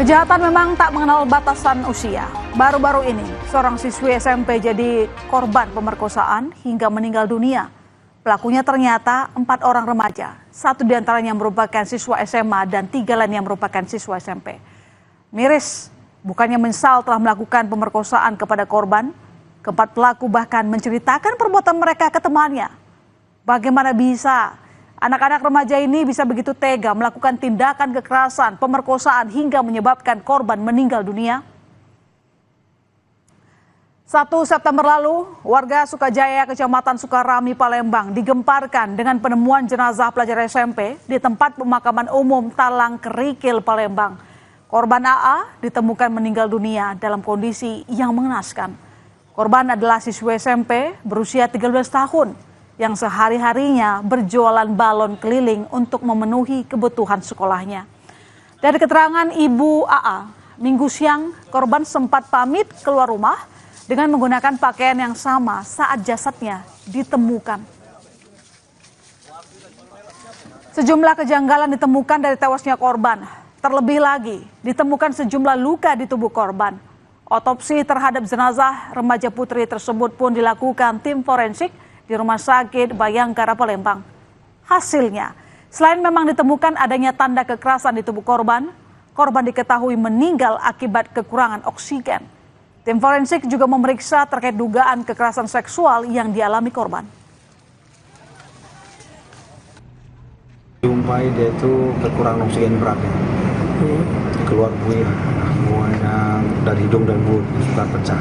Kejahatan memang tak mengenal batasan usia. Baru-baru ini, seorang siswi SMP jadi korban pemerkosaan hingga meninggal dunia. Pelakunya ternyata 4 orang remaja, 1 diantaranya merupakan siswa SMA dan 3 lainnya merupakan siswa SMP. Miris, bukannya menyesal telah melakukan pemerkosaan kepada korban, keempat pelaku bahkan menceritakan perbuatan mereka ke temannya. Bagaimana bisa anak-anak remaja ini bisa begitu tega melakukan tindakan kekerasan, pemerkosaan hingga menyebabkan korban meninggal dunia? 1 September lalu, warga Sukajaya, Kecamatan Sukarami, Palembang digemparkan dengan penemuan jenazah pelajar SMP di tempat pemakaman umum Talang Kerikil, Palembang. Korban AA ditemukan meninggal dunia dalam kondisi yang mengenaskan. Korban adalah siswa SMP berusia 13 tahun yang sehari-harinya berjualan balon keliling untuk memenuhi kebutuhan sekolahnya. Dari keterangan Ibu AA, Minggu siang korban sempat pamit keluar rumah dengan menggunakan pakaian yang sama saat jasadnya ditemukan. Sejumlah kejanggalan ditemukan dari tewasnya korban. Terlebih lagi, ditemukan sejumlah luka di tubuh korban. Otopsi terhadap jenazah remaja putri tersebut pun dilakukan tim forensik di Rumah Sakit Bayangkara, Palembang. Hasilnya, selain memang ditemukan adanya tanda kekerasan di tubuh korban, korban diketahui meninggal akibat kekurangan oksigen. Tim forensik juga memeriksa terkait dugaan kekerasan seksual yang dialami korban. Jumpai dia itu kekurangan oksigen berat ya. Keluar buih yang dari hidung dan mulut sudah pecah.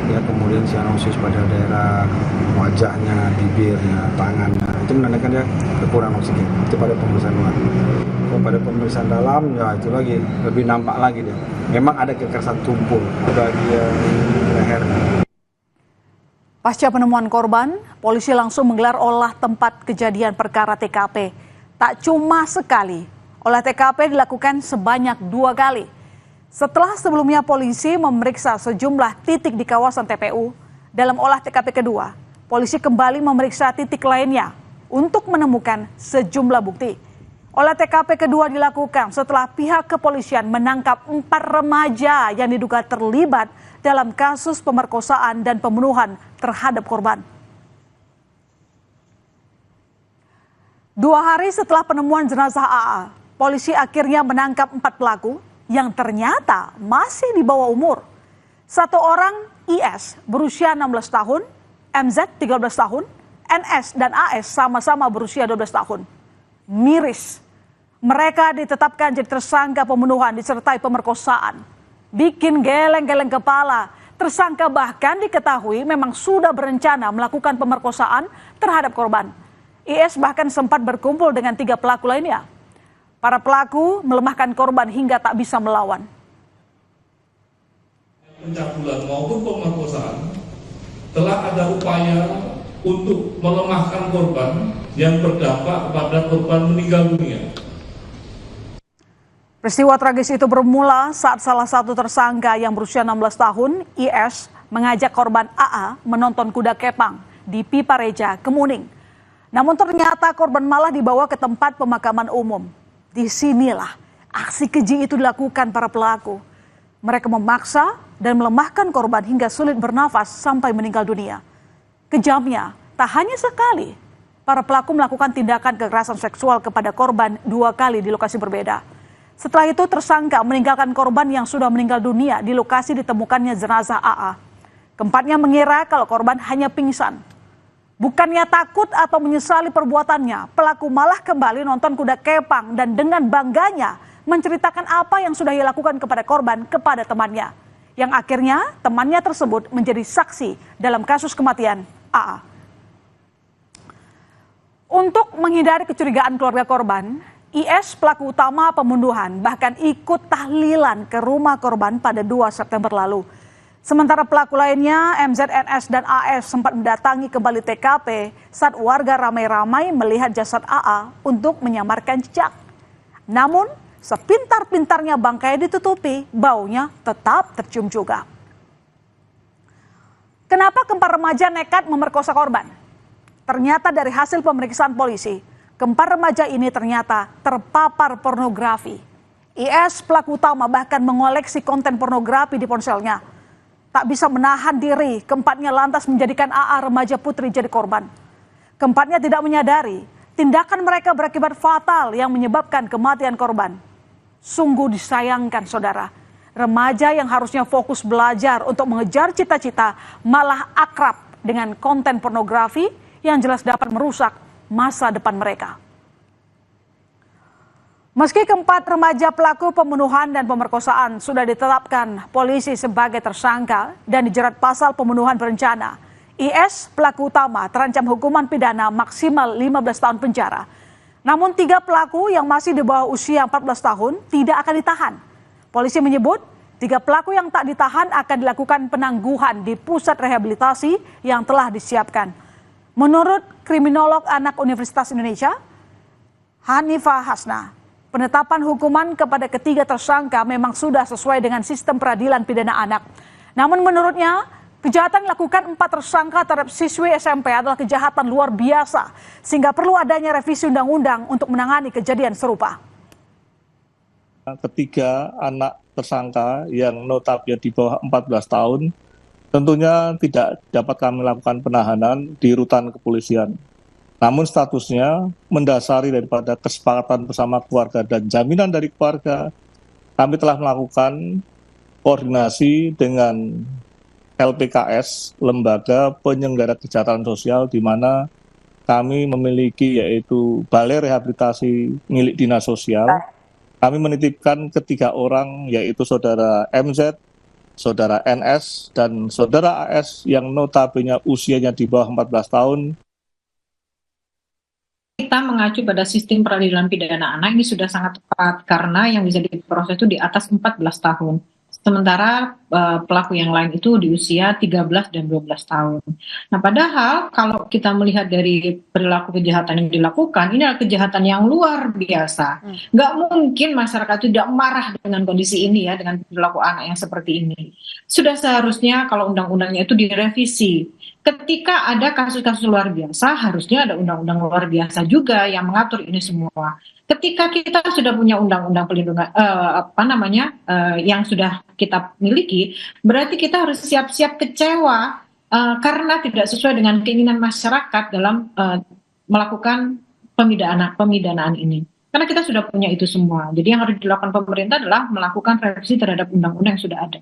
Ya, kemudian sianosis pada daerah wajahnya, bibirnya, tangannya, itu menandakan dia kekurangan oksigen. Itu pada pemeriksaan luar. Kalau pada pemeriksaan dalam, ya itu lagi lebih nampak lagi dia. Memang ada kekerasan tumpul di bagian leher. Pasca penemuan korban, polisi langsung menggelar olah tempat kejadian perkara TKP. Tak cuma sekali, olah TKP dilakukan sebanyak 2 kali. Setelah sebelumnya polisi memeriksa sejumlah titik di kawasan TPU, dalam olah TKP kedua, polisi kembali memeriksa titik lainnya untuk menemukan sejumlah bukti. Olah TKP kedua dilakukan setelah pihak kepolisian menangkap 4 remaja yang diduga terlibat dalam kasus pemerkosaan dan pembunuhan terhadap korban. 2 hari setelah penemuan jenazah AA, polisi akhirnya menangkap 4 pelaku yang ternyata masih di bawah umur. 1 orang IS berusia 16 tahun, MZ 13 tahun, NS dan AS sama-sama berusia 12 tahun. Miris, mereka ditetapkan jadi tersangka pembunuhan disertai pemerkosaan. Bikin geleng-geleng kepala, tersangka bahkan diketahui memang sudah berencana melakukan pemerkosaan terhadap korban. IS bahkan sempat berkumpul dengan 3 pelaku lainnya. Para pelaku melemahkan korban hingga tak bisa melawan. Pencabulan maupun pemerkosaan telah ada upaya untuk melemahkan korban yang berdampak kepada korban meninggal dunia. Peristiwa tragis itu bermula saat salah satu tersangka yang berusia 16 tahun, IS, mengajak korban AA menonton kuda kepang di Pipareja, Kemuning. Namun ternyata korban malah dibawa ke tempat pemakaman umum. Disinilah aksi keji itu dilakukan para pelaku. Mereka memaksa dan melemahkan korban hingga sulit bernafas sampai meninggal dunia. Kejamnya, tak hanya sekali, para pelaku melakukan tindakan kekerasan seksual kepada korban 2 kali di lokasi berbeda. Setelah itu tersangka meninggalkan korban yang sudah meninggal dunia di lokasi ditemukannya jenazah AA. Keempatnya mengira kalau korban hanya pingsan. Bukannya takut atau menyesali perbuatannya, pelaku malah kembali nonton kuda kepang dan dengan bangganya menceritakan apa yang sudah ia lakukan kepada korban kepada temannya. Yang akhirnya temannya tersebut menjadi saksi dalam kasus kematian AA. Untuk menghindari kecurigaan keluarga korban, IS pelaku utama pembunuhan bahkan ikut tahlilan ke rumah korban pada 2 September lalu. Sementara pelaku lainnya, MZ, NS, dan AS sempat mendatangi kembali TKP saat warga ramai-ramai melihat jasad AA untuk menyamarkan jejak. Namun, sepintar-pintarnya bangkai ditutupi, baunya tetap tercium juga. Kenapa keempat remaja nekat memerkosa korban? Ternyata dari hasil pemeriksaan polisi, keempat remaja ini ternyata terpapar pornografi. IS, pelaku utama, bahkan mengoleksi konten pornografi di ponselnya. Tak bisa menahan diri, keempatnya lantas menjadikan AA remaja putri jadi korban. Keempatnya tidak menyadari tindakan mereka berakibat fatal yang menyebabkan kematian korban. Sungguh disayangkan, saudara. Remaja yang harusnya fokus belajar untuk mengejar cita-cita malah akrab dengan konten pornografi yang jelas dapat merusak masa depan mereka. Meski keempat remaja pelaku pembunuhan dan pemerkosaan sudah ditetapkan polisi sebagai tersangka dan dijerat pasal pembunuhan berencana, IS, pelaku utama, terancam hukuman pidana maksimal 15 tahun penjara. Namun 3 pelaku yang masih di bawah usia 14 tahun tidak akan ditahan. Polisi menyebut 3 pelaku yang tak ditahan akan dilakukan penangguhan di pusat rehabilitasi yang telah disiapkan. Menurut kriminolog anak Universitas Indonesia, Hanifah Hasna, penetapan hukuman kepada ketiga tersangka memang sudah sesuai dengan sistem peradilan pidana anak. Namun menurutnya, kejahatan dilakukan 4 tersangka terhadap siswi SMP adalah kejahatan luar biasa, sehingga perlu adanya revisi undang-undang untuk menangani kejadian serupa. Ketiga anak tersangka yang notabene di bawah 14 tahun, tentunya tidak dapat kami lakukan penahanan di rutan kepolisian. Namun statusnya mendasari daripada kesepakatan bersama keluarga dan jaminan dari keluarga, kami telah melakukan koordinasi dengan LPKS, Lembaga Penyelenggara Kesejahteraan Sosial, di mana kami memiliki yaitu Balai Rehabilitasi milik Dinas Sosial. Kami menitipkan ketiga orang, yaitu saudara MZ, saudara NS, dan saudara AS yang notabene usianya di bawah 14 tahun. Kita mengacu pada sistem peradilan pidana anak ini sudah sangat tepat karena yang bisa diproses itu di atas 14 tahun. Sementara pelaku yang lain itu di usia 13 dan 12 tahun. Nah, padahal kalau kita melihat dari perilaku kejahatan yang dilakukan, ini adalah kejahatan yang luar biasa. Nggak mungkin masyarakat tidak marah dengan kondisi ini ya, dengan perilaku anak yang seperti ini. Sudah seharusnya kalau undang-undangnya itu direvisi. Ketika ada kasus-kasus luar biasa, harusnya ada undang-undang luar biasa juga yang mengatur ini semua. Ketika kita sudah punya undang-undang pelindungan yang sudah kita miliki, berarti kita harus siap-siap kecewa karena tidak sesuai dengan keinginan masyarakat dalam melakukan pemidanaan ini. Karena kita sudah punya itu semua. Jadi yang harus dilakukan pemerintah adalah melakukan revisi terhadap undang-undang yang sudah ada.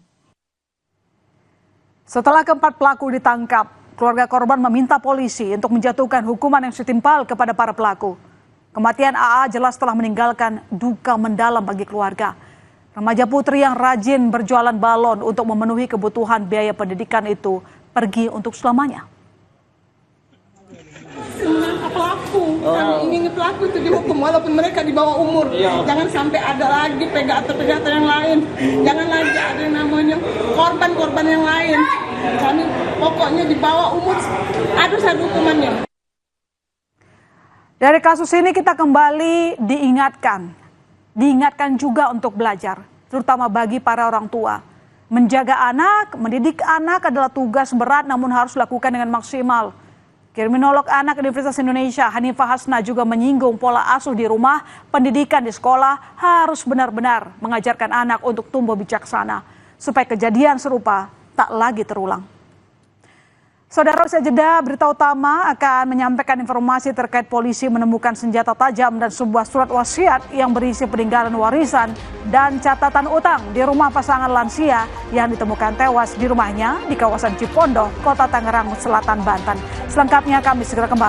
Setelah keempat pelaku ditangkap, keluarga korban meminta polisi untuk menjatuhkan hukuman yang setimpal kepada para pelaku. Kematian AA jelas telah meninggalkan duka mendalam bagi keluarga. Remaja putri yang rajin berjualan balon untuk memenuhi kebutuhan biaya pendidikan itu pergi untuk selamanya. Menangkap pelaku, kami ingin pelaku itu dihukum walaupun mereka di bawah umur. Jangan sampai ada lagi kejahatan yang lain. Jangan lagi ada yang namanya korban-korban yang lain. Kami pokoknya di bawah umur harus ada hukumannya. Dari kasus ini kita kembali diingatkan juga untuk belajar, terutama bagi para orang tua. Menjaga anak, mendidik anak adalah tugas berat namun harus dilakukan dengan maksimal. Kriminolog anak Universitas Indonesia Hanifah Hasna juga menyinggung pola asuh di rumah, pendidikan di sekolah harus benar-benar mengajarkan anak untuk tumbuh bijaksana, supaya kejadian serupa tak lagi terulang. Saudara, usai jeda, berita utama akan menyampaikan informasi terkait polisi menemukan senjata tajam dan sebuah surat wasiat yang berisi peninggalan warisan dan catatan utang di rumah pasangan lansia yang ditemukan tewas di rumahnya di kawasan Cipondoh, Kota Tangerang Selatan, Banten. Selengkapnya kami segera kembali.